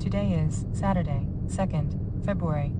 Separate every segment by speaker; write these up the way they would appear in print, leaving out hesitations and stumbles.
Speaker 1: Today is Saturday, 2nd February.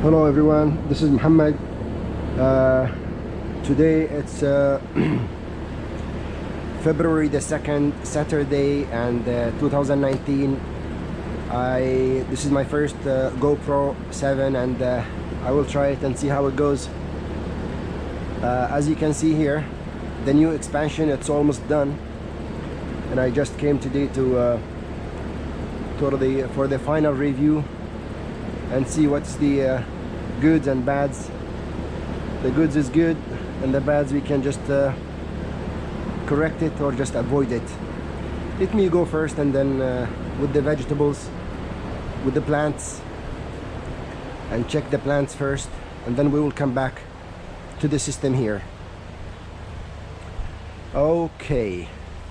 Speaker 2: Hello everyone, this is Mohammed. Today it's February the 2nd, Saturday, and 2019. This is my first GoPro 7, and I will try it and see how it goes. As you can see here, the new expansion, it's almost done, and I just came today to for the final review and see what's the goods and bads. The goods is good, and the bads we can just correct it or just avoid it. Let me go first, and then with the vegetables, with the plants, and check the plants first, and then we will come back to the system here. Okay,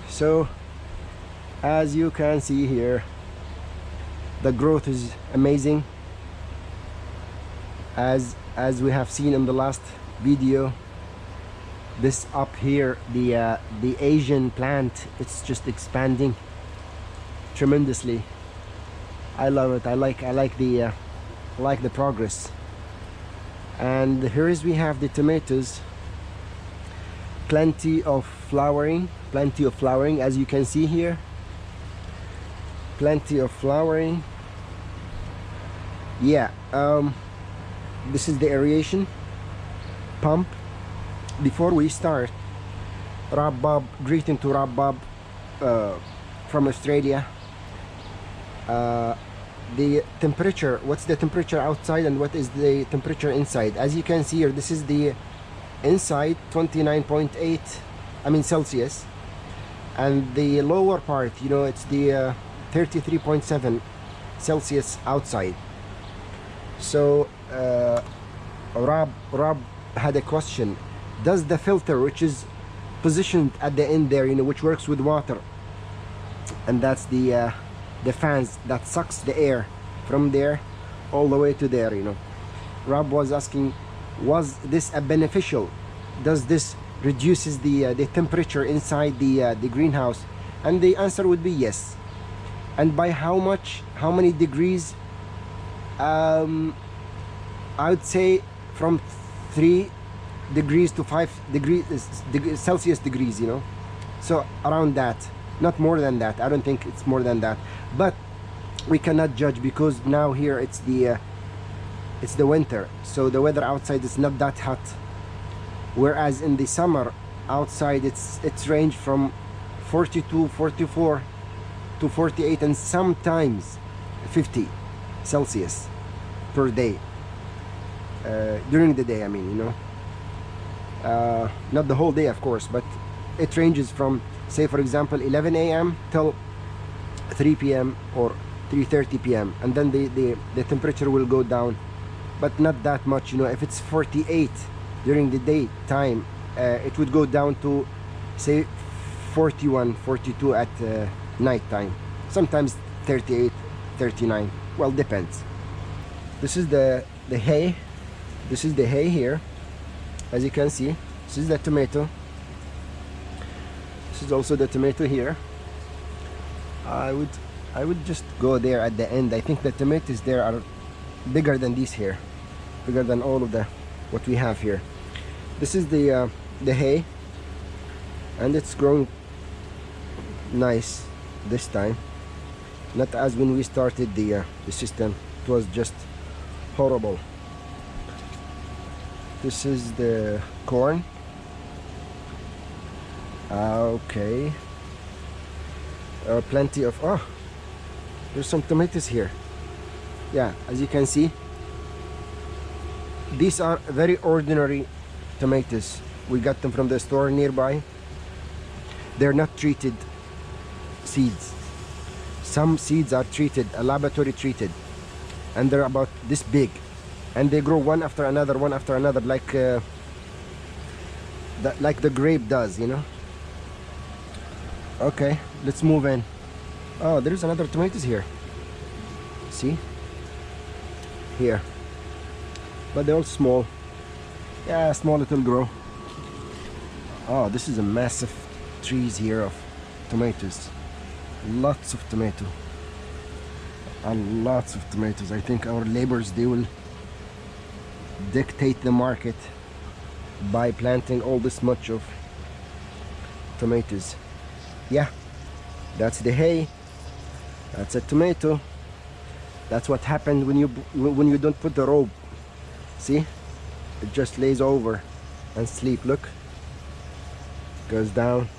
Speaker 2: so as you can see here, the growth is amazing. As we have seen in the last video, this up here, the Asian plant, it's just expanding tremendously. I love it. I like the progress. And here is we have the tomatoes, plenty of flowering, as you can see here, plenty of flowering. Yeah, this is the aeration pump. Before we start, Rob Bob, greeting to Rob Bob from Australia. The temperature, what's the temperature outside and what is the temperature inside? As you can see here, this is the inside, 29.8, I mean Celsius, and the lower part, you know, it's the 33.7 Celsius outside. So Rob had a question: does the filter, which is positioned at the end there, you know, which works with water, and that's the fans that sucks the air from there all the way to there, you know, Rob was asking, was this a beneficial? Does this reduces the temperature inside the greenhouse? And the answer would be yes. And by how much? How many degrees? I would say from 3 degrees to 5 degrees Celsius degrees, you know, so around that, not more than that. I don't think it's more than that, but we cannot judge because now here it's the winter, so the weather outside is not that hot, whereas in the summer outside it's range from 42, 44 to 48, and sometimes 50 Celsius per day, during the day, I mean, you know, not the whole day of course, but it ranges from, say for example, 11 a.m. till 3 p.m. or 3:30 p.m. and then the temperature will go down, but not that much, you know. If it's 48 during the daytime, it would go down to say 41, 42 at night time, sometimes 38, 39. Well, depends. This is the hay. This is the hay here, as you can see. This is the tomato. This is also the tomato here. I would just go there at the end. I think the tomatoes there are bigger than these here, bigger than all of the what we have here. This is the hay, and it's growing nice this time, not as when we started the system. It was just horrible. This is the corn. Okay, plenty of, oh, there's some tomatoes here. Yeah, as you can see, these are very ordinary tomatoes. We got them from the store nearby. They're not treated seeds. Some seeds are treated, laboratory treated, and they're about this big, and they grow one after another, like the grape does, you know. Okay, let's move in. Oh, there's another tomatoes here. See? Here. But they're all small. Yeah, small little grow. Oh, this is a massive trees here of tomatoes. Lots of tomato. And lots of tomatoes. I think our laborers, they will dictate the market by planting all this much of tomatoes. Yeah, that's the hay. That's a tomato. That's what happened when you don't put the rope. See, it just lays over and sleep. Look, goes down.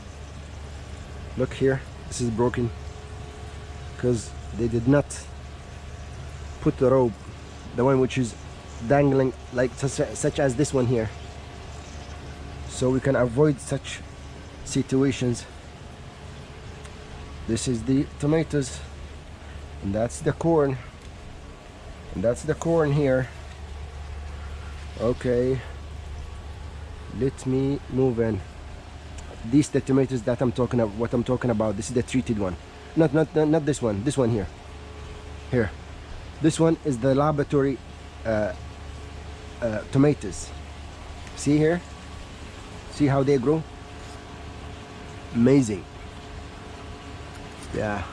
Speaker 2: Look here, this is broken because they did not put the rope, the one which is dangling, like such as this one here, so we can avoid such situations. This is the tomatoes, and that's the corn, and that's the corn here. Okay, let me move in. These the tomatoes that I'm talking about. What I'm talking about. This is the treated one. Not this one. This one here. Here. This one is the laboratory tomatoes. See here? See how they grow? Amazing. Yeah.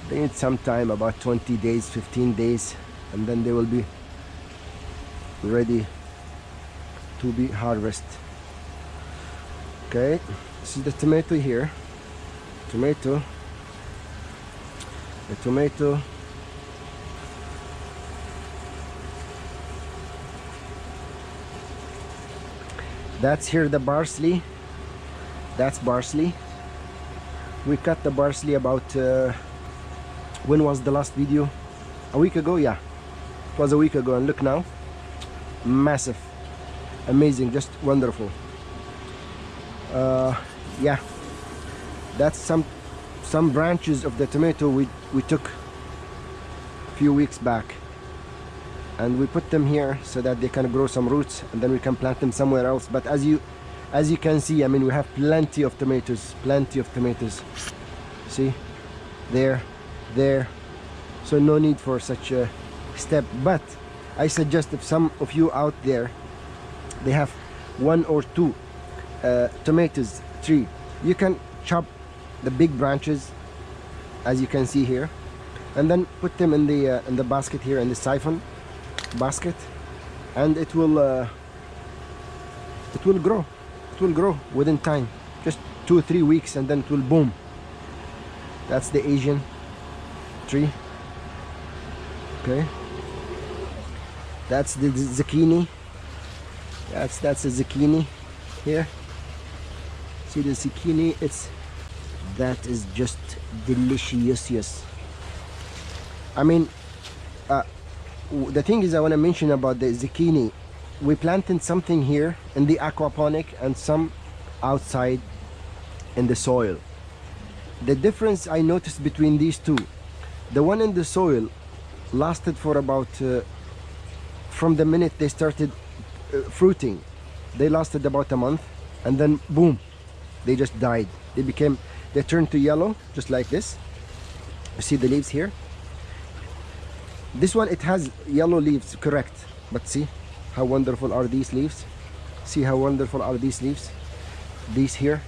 Speaker 2: They need some time, about 20 days, 15 days, and then they will be ready to be harvested. Okay, this is the tomato here. Tomato. The tomato. That's here the parsley. That's parsley. We cut the parsley about when was the last video? A week ago. Yeah, it was a week ago, and look now, massive, amazing, just wonderful. Yeah, that's some branches of the tomato we took a few weeks back, and we put them here so that they can grow some roots, and then we can plant them somewhere else. But as you can see, I mean, we have plenty of tomatoes. See, there, so no need for such a step. But I suggest, if some of you out there, they have 1 or 2 tomatoes tree, you can chop the big branches, as you can see here, and then put them in the basket here, in the siphon basket, and it will grow. It will grow within time, just 2 or 3 weeks, and then it will boom. That's the Asian tree. Okay, that's the zucchini. That's a zucchini here. See the zucchini? That is just delicious. Yes. I mean, the thing is, I want to mention about the zucchini. We planted something here in the aquaponic and some outside in the soil. The difference I noticed between these two, the one in the soil lasted for about from the minute they started fruiting, they lasted about a month, and then boom, they just died. They turned to yellow, just like this. You see the leaves here? This one, it has yellow leaves, correct, but see how wonderful are these leaves. See how wonderful are these leaves. These here,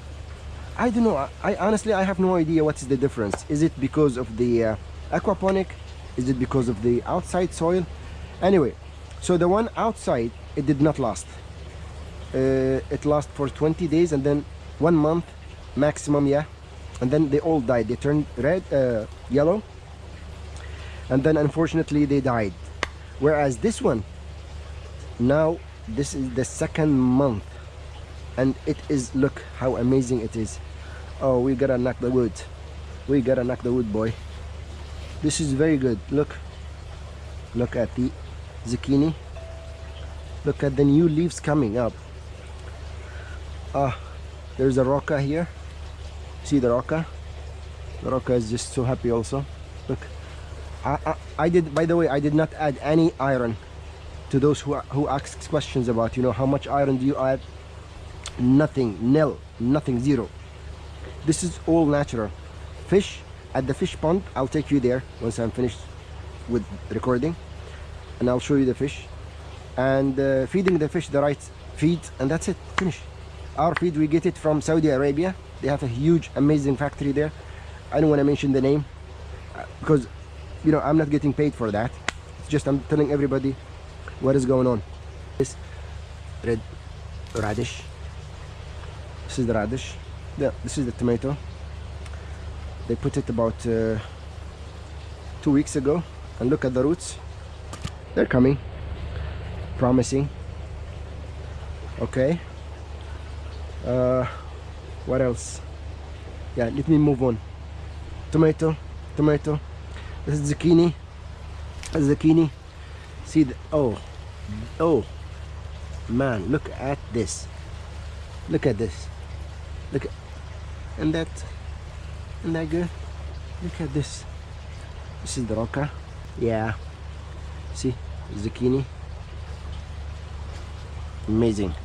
Speaker 2: I don't know, I honestly, I have no idea what is the difference. Is it because of the aquaponic? Is it because of the outside soil? Anyway, so the one outside, it did not last. It lasted for 20 days and then 1 month maximum, yeah, and then they all died. They turned red, yellow, and then unfortunately they died. Whereas this one, now this is the 2nd month, and it is, look how amazing it is. Oh, we gotta knock the wood. We gotta knock the wood, boy. This is very good. Look at the zucchini. Look at the new leaves coming up. There's a rocca here. See the rocca? The rocca is just so happy also. Look, I did, by the way, I did not add any iron. To those who ask questions about, you know, how much iron do you add? Nothing, nil, nothing, zero. This is all natural. Fish at the fish pond, I'll take you there once I'm finished with recording, and I'll show you the fish, and feeding the fish the right feed, and that's it, finish. Our feed, we get it from Saudi Arabia. They have a huge, amazing factory there. I don't want to mention the name because, you know, I'm not getting paid for that. It's just I'm telling everybody what is going on. This red radish. This is the radish. Yeah, this is the tomato. They put it about 2 weeks ago, and look at the roots. They're coming, promising. Okay. What else? Yeah, let me move on. Tomato. This is zucchini. Zucchini. See the, oh man, look at this. Look at this. Look at, and that good. Look at this. This is the rocca. Yeah. See, zucchini. Amazing.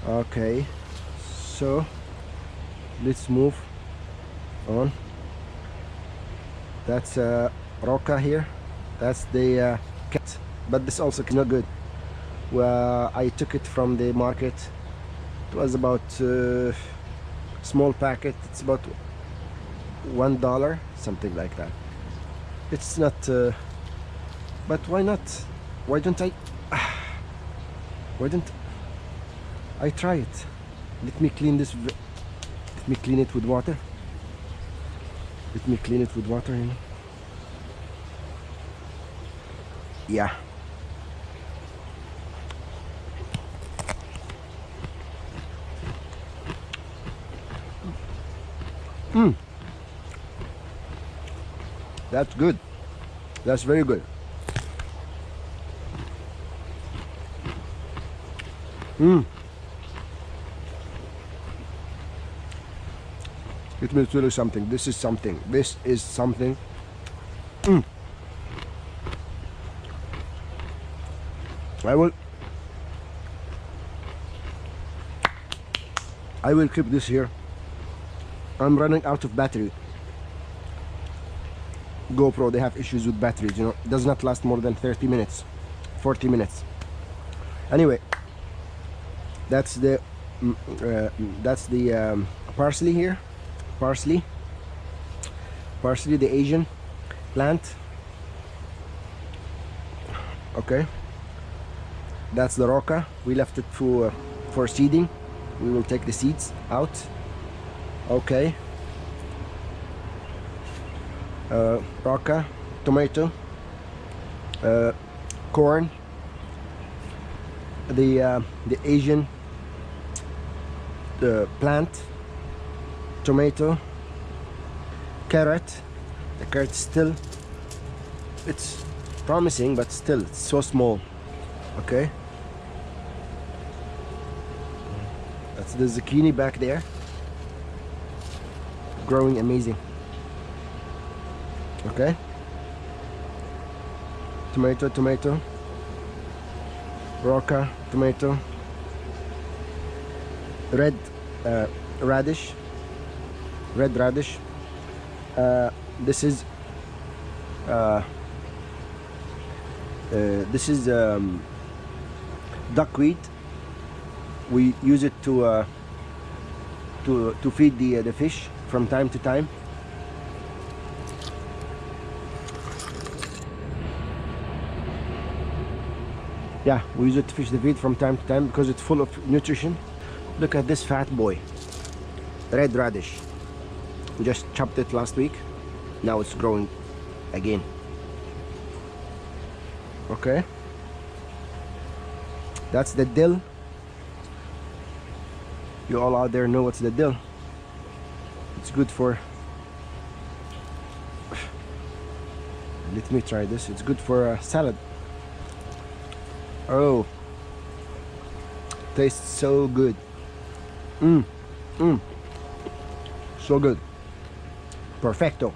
Speaker 2: Okay, so let's move on. That's rocca here. That's the cat, but this also is not good. Well, I took it from the market. It was about small packet. It's about $1, something like that. It's not, but why not? Why don't I? Why don't I try it? Let me clean this. Let me clean it with water. Let me clean it with water, you know. Yeah. That's good. That's very good. Let me tell you something. This is something. I will keep this here. I'm running out of battery. GoPro, they have issues with batteries, you know. It does not last more than 30 minutes, 40 minutes. Anyway, that's the parsley here. Parsley, the Asian plant. Okay, that's the rocca. We left it for seeding. We will take the seeds out. Okay. Rocca, tomato, corn, the Asian plant, tomato, carrot. The carrot still, it's promising, but still it's so small. Okay, that's the zucchini back there, growing amazing. Okay, tomato, rocca, tomato, red radish, This is duckweed. We use it to feed the fish from time to time. Yeah, we use it to fish the feed from time to time because it's full of nutrition. Look at this fat boy, red radish. We just chopped it last week. Now it's growing again. Okay, that's the dill. You all out there know what's the dill. It's good for, let me try this. It's good for salad. Oh, tastes so good. So good. Perfecto.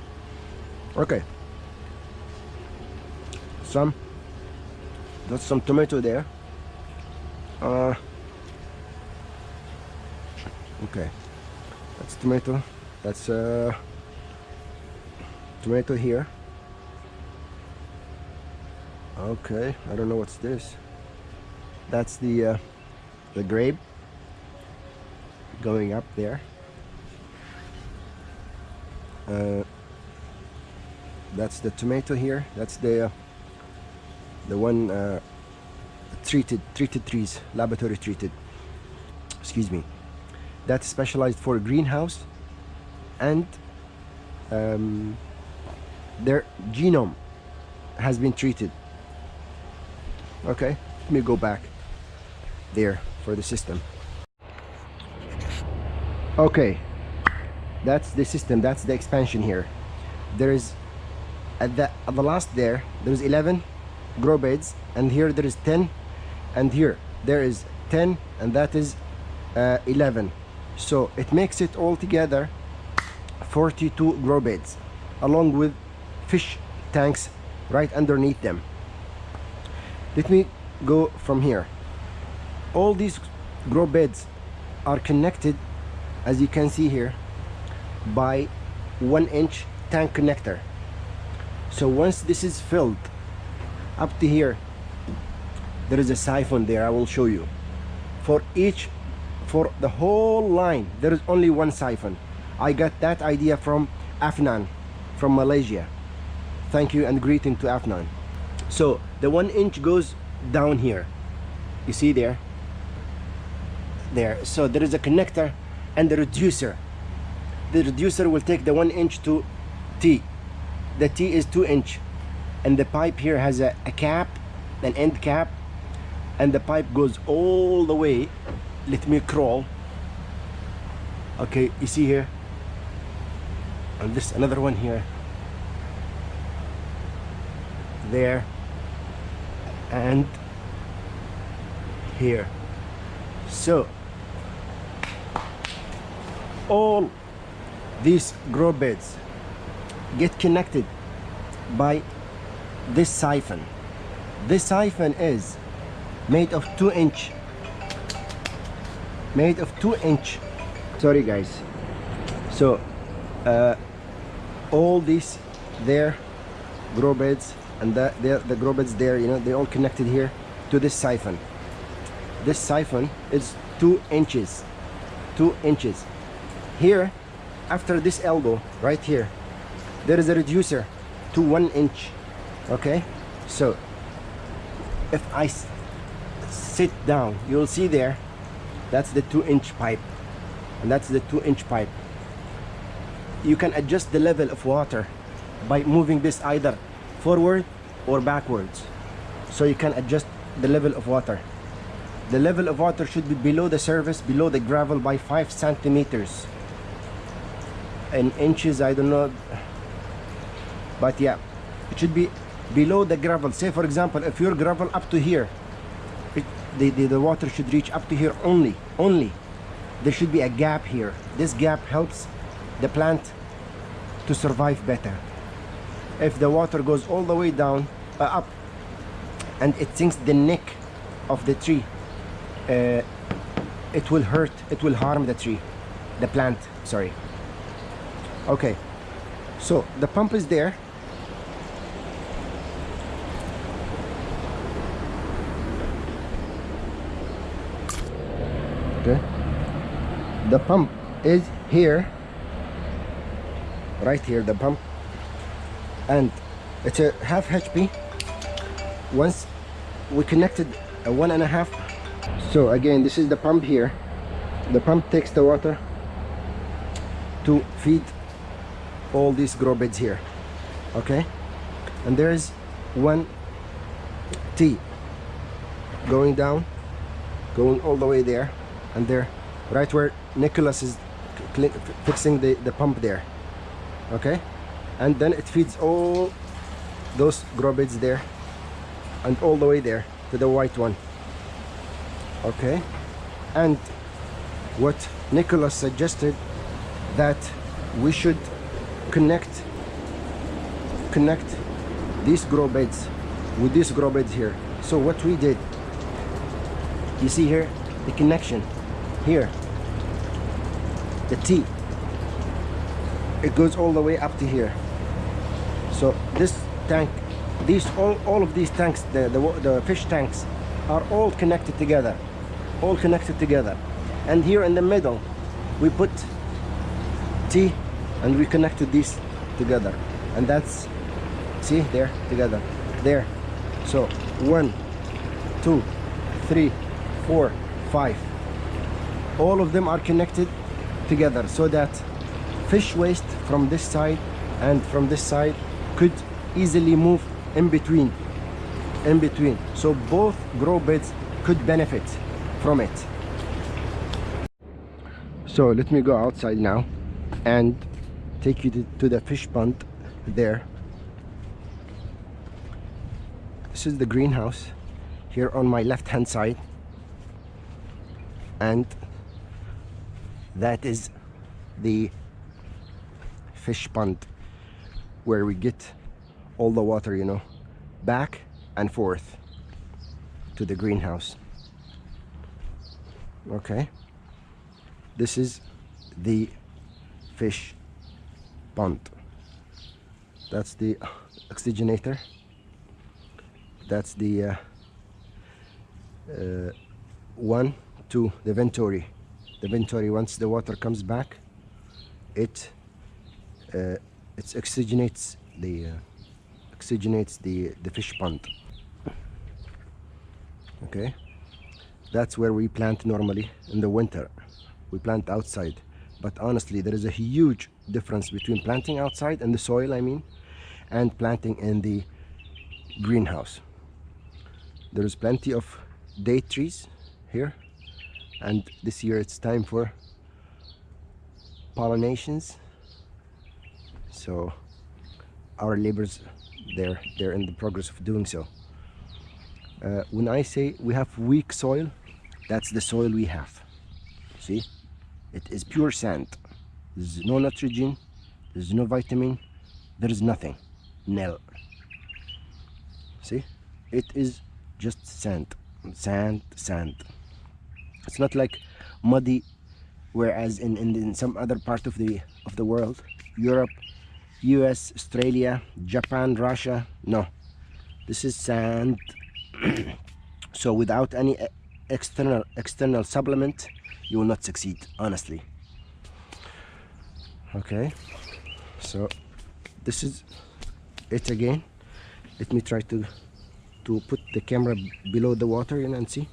Speaker 2: Okay, that's some tomato there. Okay, that's tomato. That's tomato here. Okay, I don't know what's this. That's the grape going up there. That's the tomato here. That's the one treated trees, laboratory treated. Excuse me. That's specialized for greenhouse, and their genome has been treated. Okay, let me go back there for the system. Okay, that's the system. That's the expansion here. There is at the last there's 11 grow beds, and here there is 10, and here there is 10, and that is 11. So it makes it all together 42 grow beds, along with fish tanks right underneath them. Let me go from here. All these grow beds are connected, as you can see here, by 1-inch tank connector. So once this is filled up to here, there is a siphon there. I will show you. For the whole line, there is only one siphon. I got that idea from Afnan from Malaysia. Thank you and greeting to Afnan. So the 1-inch goes down here. You see there? There. So there is a connector and the reducer. The reducer will take the 1-inch to T. The T is 2-inch, and the pipe here has a cap, an end cap, and the pipe goes all the way. Let me crawl. Okay, you see here, and this another one here, there, and here. So all these grow beds get connected by this siphon. This siphon is made of 2-inch. Sorry guys. So all these there grow beds and the grow beds there, you know, they're all connected here to this siphon. This siphon is 2 inches. 2 inches. Here, after this elbow right here, there is a reducer to 1-inch. Okay, so if I sit down, you'll see there, that's the 2-inch pipe, and that's the 2-inch pipe. You can adjust the level of water by moving this either forward or backwards. So you can adjust the level of water. The level of water should be below the surface, below the gravel by 5 centimeters. In inches, I don't know, but yeah, it should be below the gravel. Say for example, if your gravel up to here, the water should reach up to here only. There should be a gap here. This gap helps the plant to survive better. If the water goes all the way down, up, and it sinks the neck of the tree, it will hurt, it will harm the tree, the plant, sorry. Okay, So the pump is there. Okay, the pump is here, right here, the pump, and it's a half HP. Once we connected a 1.5, so again this is the pump here. The pump takes the water to feed all these grow beds here. Okay, and there is one T going down, going all the way there, and there, right where Nicholas is fixing the pump there. Okay, and then it feeds all those grow beds there and all the way there to the white one. Okay, and what Nicholas suggested, that we should connect these grow beds with these grow beds here. So what we did, you see here the connection here, the T, it goes all the way up to here. So this tank, these all of these tanks, the fish tanks are all connected together, and here in the middle we put T, and we connected these together, and that's, see, there, together there. So 1, 2, 3, 4, 5, all of them are connected together, so that fish waste from this side and from this side could easily move in between, so both grow beds could benefit from it. So let me go outside now and take you to the fish pond there. This is the greenhouse here on my left hand side, and that is the fish pond where we get all the water, you know, back and forth to the greenhouse. Okay, this is the fish pond. That's the oxygenator. That's the one, two, the venturi. The venturi, once the water comes back, it oxygenates the fish pond. Okay, that's where we plant normally in the winter. We plant outside, but honestly there is a huge difference between planting outside in the soil, I mean, and planting in the greenhouse. There is plenty of date trees here, and this year it's time for pollinations, so our laborers, they're in the progress of doing so. When I say we have weak soil, that's the soil we have. See, it is pure sand. There's no nitrogen, there's no vitamin, there is nothing, nil. See, it is just sand. It's not like muddy, whereas in some other part of the world, Europe, US, Australia, Japan, Russia, no, this is sand. So without any external supplement, you will not succeed, honestly. Okay, so this is it again. Let me try to put the camera below the water, you know, and see.